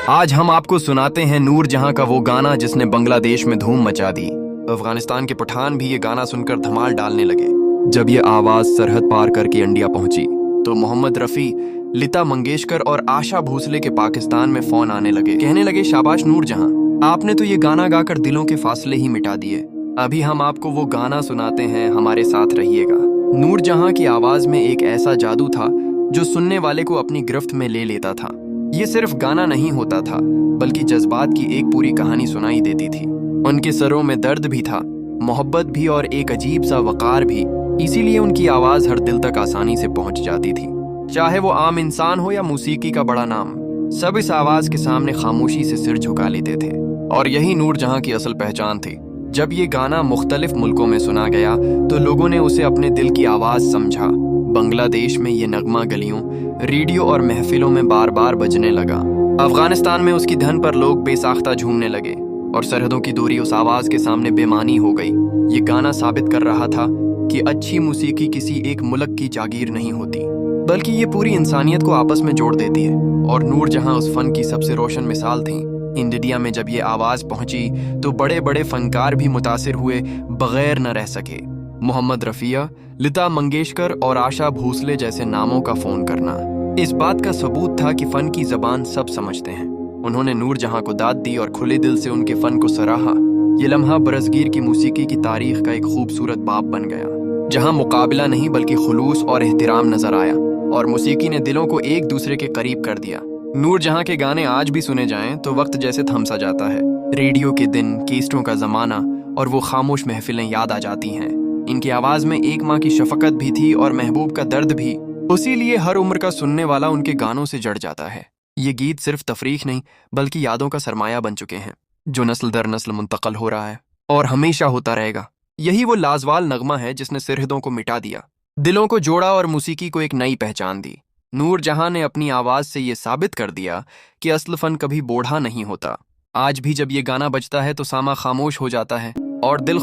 आज हम आपको सुनाते हैं नूर जहां का वो गाना जिसने बांग्लादेश में धूम मचा दी। अफगानिस्तान के पठान भी ये गाना सुनकर धमाल डालने लगे। जब ये आवाज सरहद पार करके इंडिया पहुंची तो मोहम्मद रफ़ी, लता मंगेशकर और आशा भोसले के पाकिस्तान में फोन आने लगे। कहने लगे, शाबाश नूर जहां, आपने तो ये गाना गाकर दिलों के फासले ही मिटा दिए। अभी हम आपको वो गाना सुनाते हैं, हमारे साथ रहिएगा। नूर जहां की आवाज में एक ऐसा जादू था जो सुनने वाले को अपनी गिरफ्त में ले लेता था। ये सिर्फ गाना नहीं होता था, बल्कि जज्बात की एक पूरी कहानी सुनाई देती थी। उनके सरों में दर्द भी था, मोहब्बत भी और एक अजीब सा वकार भी। इसीलिए उनकी आवाज हर दिल तक आसानी से पहुंच जाती थी। चाहे वो आम इंसान हो या मौसीकी का बड़ा नाम, सब इस आवाज के सामने खामोशी से सिर झुका लेते थे। और यही नूर जहां की असल पहचान थी। जब ये गाना मुख्तलिफ मुल्कों में सुना गया तो लोगों ने उसे अपने दिल की आवाज समझा। बांग्लादेश में ये नगमा गलियों, रेडियो और महफिलों में बार बार बजने लगा। अफगानिस्तान में उसकी धन पर लोग बेसाख्ता झूमने लगे और सरहदों की दूरी उस आवाज के सामने बेमानी हो गई। ये गाना साबित कर रहा था कि अच्छी मौसीकी किसी एक मुल्क की जागीर नहीं होती, बल्कि ये पूरी इंसानियत को आपस में जोड़ देती है। और नूर जहां उस फन की सबसे रोशन मिसाल थी। इंडिया में जब ये आवाज पहुंची तो बड़े बड़े फनकार भी मुतासिर हुए, बगैर न रह सके। मोहम्मद रफ़िया, लता मंगेशकर और आशा भोसले जैसे नामों का फोन करना इस बात का सबूत था कि फन की जबान सब समझते हैं। उन्होंने नूर जहां को दाद दी और खुले दिल से उनके फन को सराहा। ये लम्हा बरसगीर की मौसीकी की तारीख का एक खूबसूरत बाब बन गया, जहां मुकाबला नहीं बल्कि खुलूस और एहतराम नजर आया और मौसीकी ने दिलों को एक दूसरे के करीब कर दिया। नूर जहां के गाने आज भी सुने जाएं तो वक्त जैसे थम सा जाता है। रेडियो के दिन, केस्टों का जमाना और वो खामोश महफिलें याद आ जाती हैं। इनकी आवाज में एक माँ की शफकत भी थी और महबूब का दर्द भी। इसीलिए हर उम्र का सुनने वाला उनके गानों से जड़ जाता है। ये गीत सिर्फ तफरीक नहीं बल्कि यादों का सरमाया बन चुके हैं, जो नस्ल दर नस्ल मुंतकल हो रहा है और हमेशा होता रहेगा। यही वो लाजवाल नगमा है जिसने सरहदों को मिटा दिया, दिलों को जोड़ा और मौसीकी को एक नई पहचान दी। नूर जहां ने अपनी आवाज से ये साबित कर दिया कि असल फन कभी बूढ़ा नहीं होता। आज भी जब ये गाना बजता है तो सामा खामोश हो जाता है और दिल।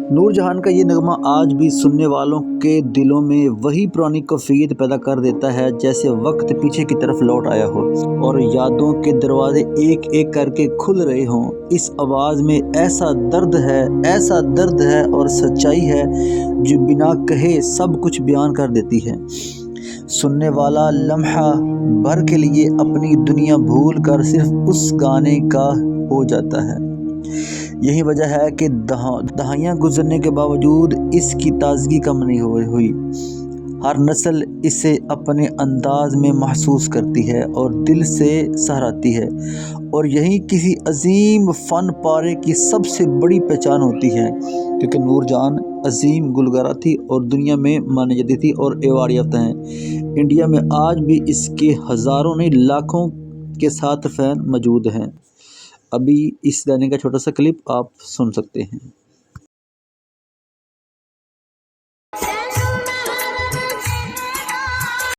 नूर जहान का ये नगमा आज भी सुनने वालों के दिलों में वही पुरानी कैफियत पैदा कर देता है, जैसे वक्त पीछे की तरफ लौट आया हो और यादों के दरवाजे एक एक करके खुल रहे हों। इस आवाज़ में ऐसा दर्द है और सच्चाई है जो बिना कहे सब कुछ बयान कर देती है। सुनने वाला लम्हा भर के लिए अपनी दुनिया भूल कर सिर्फ उस गाने का हो जाता है। यही वजह है कि दहाइयाँ गुजरने के बावजूद इसकी ताजगी कम नहीं हुई। हर नस्ल इसे अपने अंदाज में महसूस करती है और दिल से सहराती है। और यही किसी अजीम फ़न पारे की सबसे बड़ी पहचान होती है, क्योंकि नूर जहान अजीम गुलगारा थी और दुनिया में मानी जाती थी और एवार्ड याफ्ता हैं। इंडिया में आज भी इसके हज़ारों नहीं लाखों के साथ फ़ैन मौजूद हैं। अभी इस गाने का छोटा सा क्लिप आप सुन सकते हैं।